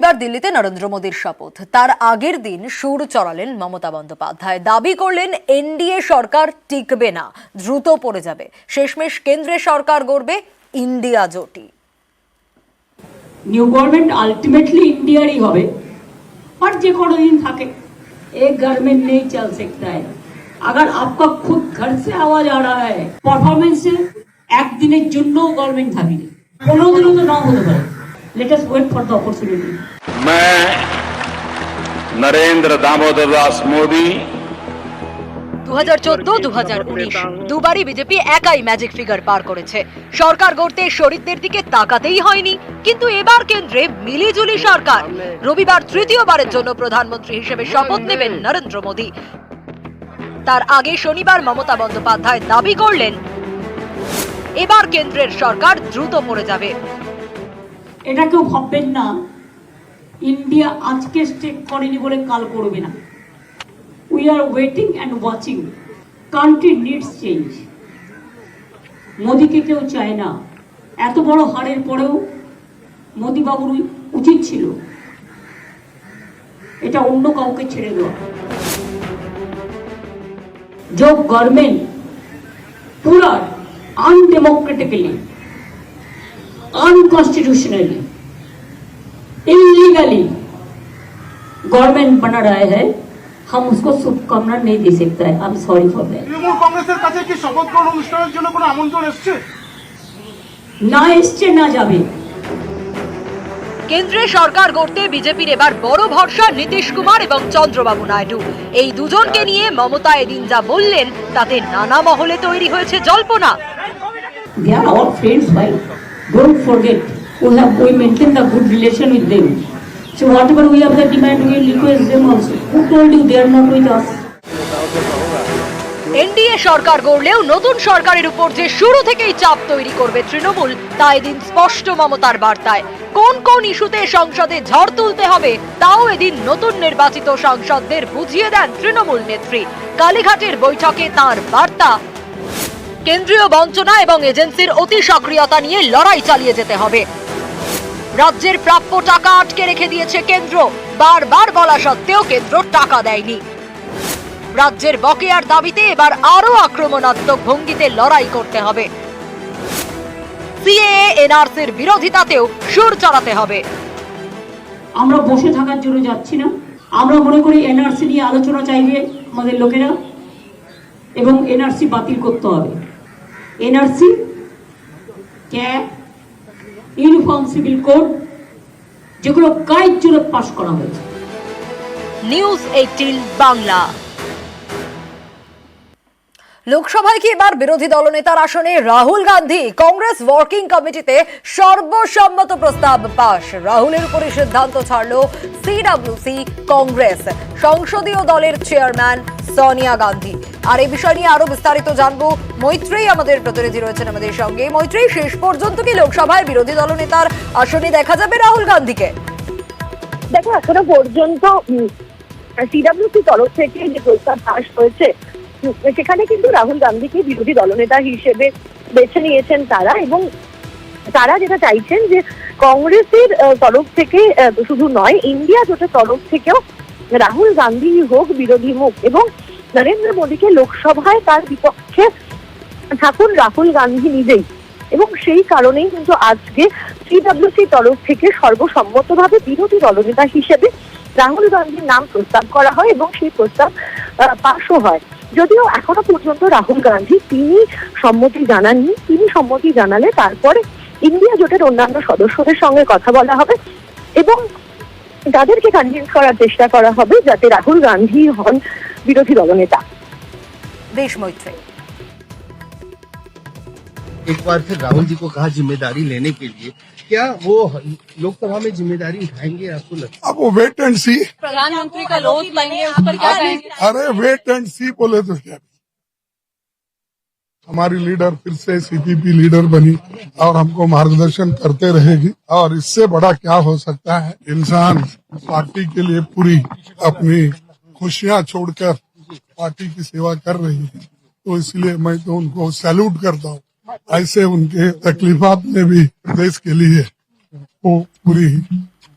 এবার দিল্লিতে নরেন্দ্র মোদীর শপথ, তার আগের দিন সুর চড়ালেন মমতা বন্দ্যোপাধ্যায়। দাবি করলেন এনডিএ সরকার টিকবে না, দ্রুত পড়ে যাবে। শেষমেশ কেন্দ্রের সরকার গড়বে ইন্ডিয়া জোটই। নিউ गवर्नमेंट अल्टीमेटली इंडिया ही होवे और जे कोनो दिन থাকে एक घर में नहीं चल सकता है। अगर आपका खुद घर से आवाज आ रहा है परफॉर्मेंस से एक दिনের জন্য गवर्नमेंट থাকবে, কোনো দিনও তো না হতে পারে। Let us wait for the opportunity. मैं नरेंद्र दामोदर दास मोदी 2014-2019 দুবারই বিজেপি একাই ম্যাজিক ফিগার পার করেছে। সরকার গড়তে শরিকদের দিকে তাকাতেই হয়নি, কিন্তু এবার কেন্দ্রে মিলিজুলি সরকার। রবিবার তৃতীয়বারের জন্য প্রধানমন্ত্রী হিসেবে শপথ নেবেন নরেন্দ্র মোদী। তার আগে শনিবার মমতা বন্দ্যোপাধ্যায় দাবি করলেন এবার কেন্দ্রের সরকার দ্রুত পড়ে যাবে। এটা কেউ ভাববেন না ইন্ডিয়া আজকে স্টেক করেনি বলে কাল করবে না। We are waiting and watching. Country needs change. মোদীকে কেউ চায় না। এত বড় হারের পরেও মোদী বাবুর উচিত ছিল এটা অন্য কাউকে ছেড়ে দেওয়া। जो गवर्नमेंट पूरा अनडेमोक्रेटिकली, अनकॉन्स्टिट्यूशनली, इलीगली गवर्नमेंट बना रहा है, हम उसको शुभकामना नहीं दे सकता है। I am sorry for that. Trinamool কংগ্রেসের কাছে কি শপথ গ্রহণ অনুষ্ঠানের জন্য কোনো আমন্ত্রণ এসেছে? না এসছে, না যাবে। কেন্দ্রে সরকার গড়তে বিজেপির এবার বড় ভরসা নীতিশ কুমার এবং চন্দ্রবাবু নাইডু। এই দুজনকে নিয়ে মমতা এদিন যা বললেন তাতে নানা মহলে তৈরি হয়েছে জল্পনা। They are our friends, right? Don't forget, we maintain the good relation with them. So whatever we have the demand, we will request them also. Who told you they are not with us? NDA সরকার গড়লেও নতুন সরকারের উপর যে শুরু থেকেই চাপ তৈরি করবে তৃণমূল, তা এদিন স্পষ্ট মমতার বার্তায়। কোন কোন ইস্যুতে সংসদে ঝড় তুলতে হবে তাও এদিন নতুন নির্বাচিত সাংসদদের বুঝিয়ে দেন তৃণমূল নেত্রী। কালীঘাটের বৈঠকে তাঁর বার্তা, কেন্দ্রীয় বঞ্চনা এবং এজেন্সির অতি সক্রিয়তা নিয়ে লড়াই চালিয়ে যেতে হবে। রাজ্যের প্রাপ্য টাকা আটকে রেখে দিয়েছে কেন্দ্র, বারবার বলা সত্ত্বেও কেন্দ্র টাকা দেয়নি। রাজ্যের বকেয়ার দাবিতে এবার আরো আক্রমণাত্মক ভঙ্গিতে লড়াই করতে হবে। সিএএ এনআরসির বিরোধিতাতেও সুর চড়াতে হবে। আমরা বসে থাকার জন্য যাচ্ছি না। আমরা মনে করি এনআরসি নিয়ে আলোচনা চাইবে আমাদের লোকেরা এবং এনআরসি বাতিল করতে হবে। NRC cab, uniform civil code যেগুলো কাজ জুড়ে পাশ করা হয়েছে। নিউজ 18 বাংলা। লোকসভায় কি এবার বিরোধী দলনেতার আসনে রাহুল গান্ধী? কংগ্রেস ওয়ার্কিং কমিটিতে সর্বসম্মত প্রস্তাব পাশ। রাহুলের উপরে সিদ্ধান্ত ছাড়ল সিডব্লিউসি কংগ্রেস। সংসদীয় দলের চেয়ারম্যান সোনিয়া গান্ধী। আর এই বিষয় নিয়ে আরো বিস্তারিত জানবো। মৈত্রেয়ী আমাদের প্রতিনিধি রয়েছেন আমাদের সঙ্গে। মৈত্রেয়ী, শেষ পর্যন্ত কি লোকসভায় বিরোধী দলনেতার আসনে দেখা যাবে রাহুল গান্ধীকে? দেখো, এখনো পর্যন্ত সিডব্লিউসি তরফ থেকে যে প্রস্তাব পাশ হয়েছে সেখানে কিন্তু রাহুল গান্ধীকে বিরোধী দলনেতা হিসেবে বেছে নিয়েছেন তারা, এবং তারা যেটা চাইছেন যে কংগ্রেসের তরফ থেকে শুধু নয়, ইন্ডিয়া জোটের তরফ থেকেও রাহুল গান্ধী হোক বিরোধী মুখ, এবং নরেন্দ্র মোদীকে লোকসভায় তার বিপক্ষে থাকুন রাহুল গান্ধী নিজেই। এবং সেই কারণেই কিন্তু আজকে সিডব্লিউসি তরফ থেকে সর্বসম্মতভাবে বিরোধী দলনেতা হিসেবে রাহুল গান্ধীর নাম প্রস্তাব করা হয় এবং সেই প্রস্তাব পাশও হয়। যদিও এখনো পর্যন্ত রাহুল গান্ধী তিনি সম্মতি জানাননি। তিনি সম্মতি জানালে তারপরে ইন্ডিয়া জোটের অন্যান্য সদস্যদের সঙ্গে কথা বলা হবে এবং তাদেরকে কনভিন্স করার চেষ্টা করা হবে যাতে রাহুল গান্ধী হন বিরোধী দলনেতা। বেশ মৈত্রেয়ী, एक बार फिर राहुल जी को कहा जिम्मेदारी लेने के लिए, क्या वो लोकसभा में जिम्मेदारी उठाएंगे आपको लगता है? अब वो वेट एंड सी। प्रधानमंत्री का लोन लेंगे, उस पर क्या कहेंगे? अरे वेट एंड सी बोले तो क्या, हमारी लीडर फिर से सीपीपी लीडर बनी और हमको मार्गदर्शन करते रहेगी, और इससे बड़ा क्या हो सकता है। इंसान पार्टी के लिए पूरी अपनी खुशियां छोड़कर पार्टी की सेवा कर रही है, तो इसलिए मैं तो उनको सैल्यूट करता हूँ। ऐसे उनके तकलीफात में भी देश के लिए वो पूरी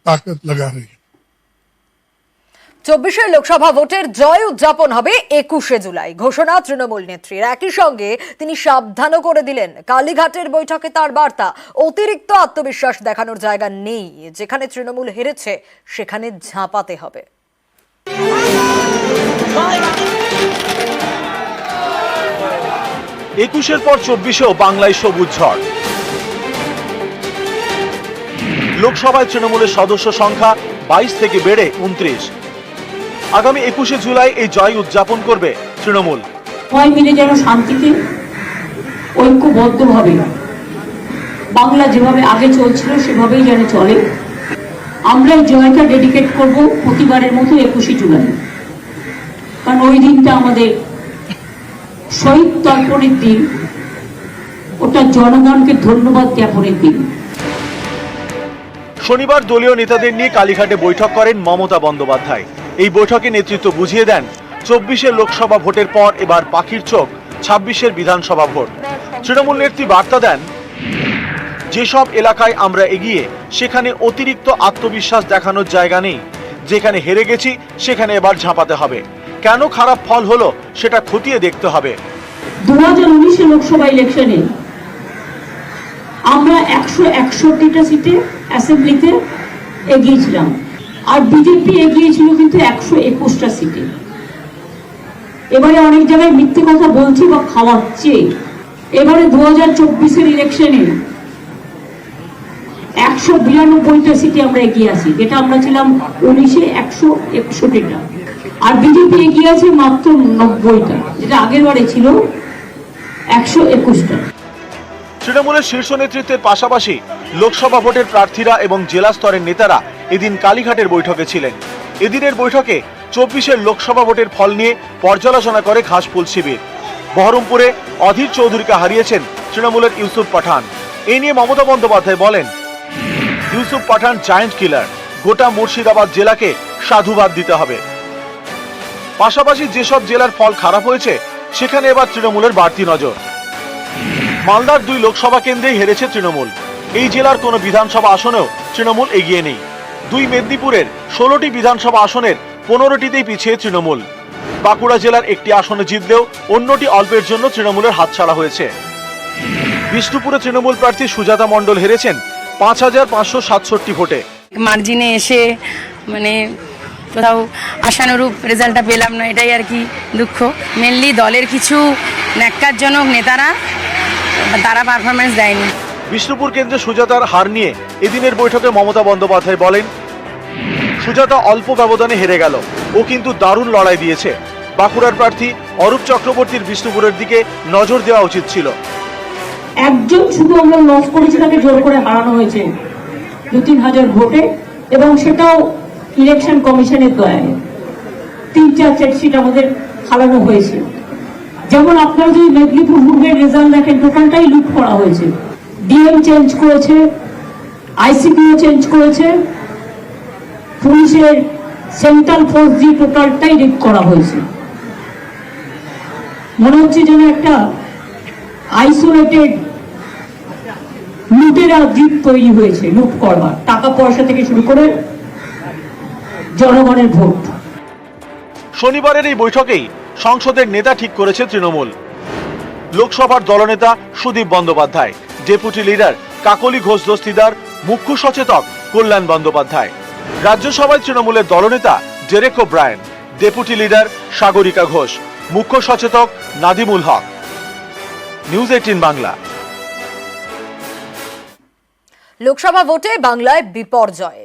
ताकत लगा रही है। 24 লোকসভা ভোটের জয় উদযাপন হবে 21 জুলাই, ঘোষণা তৃণমূল নেত্রীর। একই সঙ্গে তিনি সাবধানও করে দিলেন, কালীঘাটের বৈঠকে তার বার্তা, অতিরিক্ত আত্মবিশ্বাস দেখানোর জায়গা নেই। যেখানে তৃণমূল হেরেছে সেখানে ঝাঁপাতে হবে। 21-এর পর 24-এও বাংলায় সবুজ ঝড়। লোকসভায় তৃণমূলের সদস্য সংখ্যা 22 থেকে বেড়ে 29। আগামী 21শে জুলাই এই জয় উদযাপন করবে তৃণমূল। সবাই মিলে যেন শান্তিতে ঐক্যবদ্ধভাবে বাংলা যেভাবে আগে চলছিল সেভাবেই যেন চলে। আমরা এই জয়টা ডেডিকেট করব প্রতিবারের মতো 21শে জুলাই, কারণ ওই দিনটা আমাদের শহীদ তর্পণের দিন, ওটা জনগণকে ধন্যবাদ জ্ঞাপনের দিন। শনিবার দলীয় নেতাদের নিয়ে কালীঘাটে বৈঠক করেন মমতা বন্দ্যোপাধ্যায়। এই বৈঠকে নেতৃত্ব বুঝিয়ে দেন 24-এর লোকসভা ভোটের পর এবার পাখির চোখ 26-এর বিধানসভা ভোট। তৃণমূল নেত্রী বার্তা দেন, যেসব এলাকায় আমরা এগিয়ে সেখানে অতিরিক্ত আত্মবিশ্বাস দেখানোর জায়গা নেই। যেখানে হেরে গেছি সেখানে এবার ঝাঁপাতে হবে। কেন খারাপ ফল হলো সেটা খতিয়ে দেখতে হবে। 2019 লোকসভা ইলেকশনে আমরা 161টা সিটে অ্যাসেম্বলিতে এগিয়েছিলাম, আর বিজেপি এগিয়েছিল কিন্তু 121টা সিটে। এবারে অনেক জায়গায় মিথ্যে কথা বলছি বা খাওয়াচ্ছে। এবারে 2024-এর ইলেকশনে 192টা সিটে আমরা এগিয়ে আছি, যেটা আমরা ছিলাম 19-এ 161টা, আর বিজেপি এগিয়ে আছে মাত্র 90টা, যেটা আগের বারে ছিল 121টা। তৃণমূলের শীর্ষ নেতৃত্বের পাশাপাশি লোকসভা ভোটের প্রার্থীরা এবং জেলা স্তরের নেতারা এদিন কালীঘাটের বৈঠকে ছিলেন। এদিনের বৈঠকে 24-এর লোকসভা ভোটের ফল নিয়ে পর্যালোচনা করে ঘাসফুল শিবির। বহরমপুরে অধীর চৌধুরীকে হারিয়েছেন তৃণমূলের ইউসুফ পাঠান। এ নিয়ে মমতা বন্দ্যোপাধ্যায় বলেন, ইউসুফ পাঠান জায়ান্ট কিলার, গোটা মুর্শিদাবাদ জেলাকে সাধুবাদ দিতে হবে। পাশাপাশি যেসব জেলার ফল খারাপ হয়েছে সেখানে এবার তৃণমূলের বাড়তি নজর। মালদার 2 লোকসভা কেন্দ্রেই হেরেছে তৃণমূল। এই জেলার কোনো বিধানসভা আসনেও তৃণমূল এগিয়ে নেই। 2 মেদিনীপুরের 16টি বিধানসভা আসনের 15টিতেই পিছিয়ে তৃণমূল। বাঁকুড়া জেলার একটি আসনে জিতলেও অন্যটি অল্পের জন্য তৃণমূলের হাতছাড়া হয়েছে। বিষ্ণুপুরে তৃণমূল প্রার্থী সুজাতা মণ্ডল হেরেছেন 5567 ভোটে। মার্জিনে এসে মানে কোথাও আশানুরূপ রেজাল্টটা পেলাম না, এটাই আর কি দুঃখ। মেনলি দলের কিছু ন্যাক্কারজনক নেতারা তারা পারফরমেন্স দেয়নি। বিষ্ণুপুর কেন্দ্রে সুজাতার হার নিয়ে এদিনের বৈঠকে মমতা বন্দ্যোপাধ্যায় বলেন, সুজাতা অল্প ব্যবধানে হেরে গেল, ও কিন্তু দারুণ লড়াই দিয়েছে। বাঁকুড়ার প্রার্থী অরূপ চক্রবর্তীর বিষ্ণুপুরের দিকে নজর দেওয়া উচিত ছিল। একজন শুধু আমরা লস করেছি, তাকে জোর করে হারানো হয়েছে 2-3 হাজার ভোটে, এবং সেটাও ইলেকশন কমিশনের দয়ায়। 3-4 সিট আমাদের হারানো হয়েছে। যেমন আপনারা যদি মেদিনীপুর পূর্বের রেজাল্ট দেখেন, টোটালটাই লুট করা হয়েছে। ডিএম চেঞ্জ করেছে, আইসিপিও চেঞ্জ করেছে, পুলিশের সেন্ট্রাল ফোর্স দিয়ে টোটালটাই রিপ করা হয়েছে। মনে হচ্ছে যেন একটা আইসোলেটেড লুটেরা দ্বীপ তৈরি হয়েছে লুট করবার, টাকা পয়সা থেকে শুরু করে জনগণের ভোট। শনিবারের এই বৈঠকেই সংসদের নেতা ঠিক করেছে তৃণমূল। লোকসভার দলনেতা সুদীপ বন্দ্যোপাধ্যায়, ডেপুটি লিডার কাকলি ঘোষ দস্তিদার, মুখ্য সচেতক কল্যাণ বন্দ্যোপাধ্যায়। রাজ্যসভায় তৃণমূলের দলনেতা Derek O'Brien, deputy leader Sagarika Ghosh, মুখ্য সচেতক নাদিমুল হক। নিউজ 18 বাংলা। লোকসভা ভোটে বাংলায় বিপর্যয়।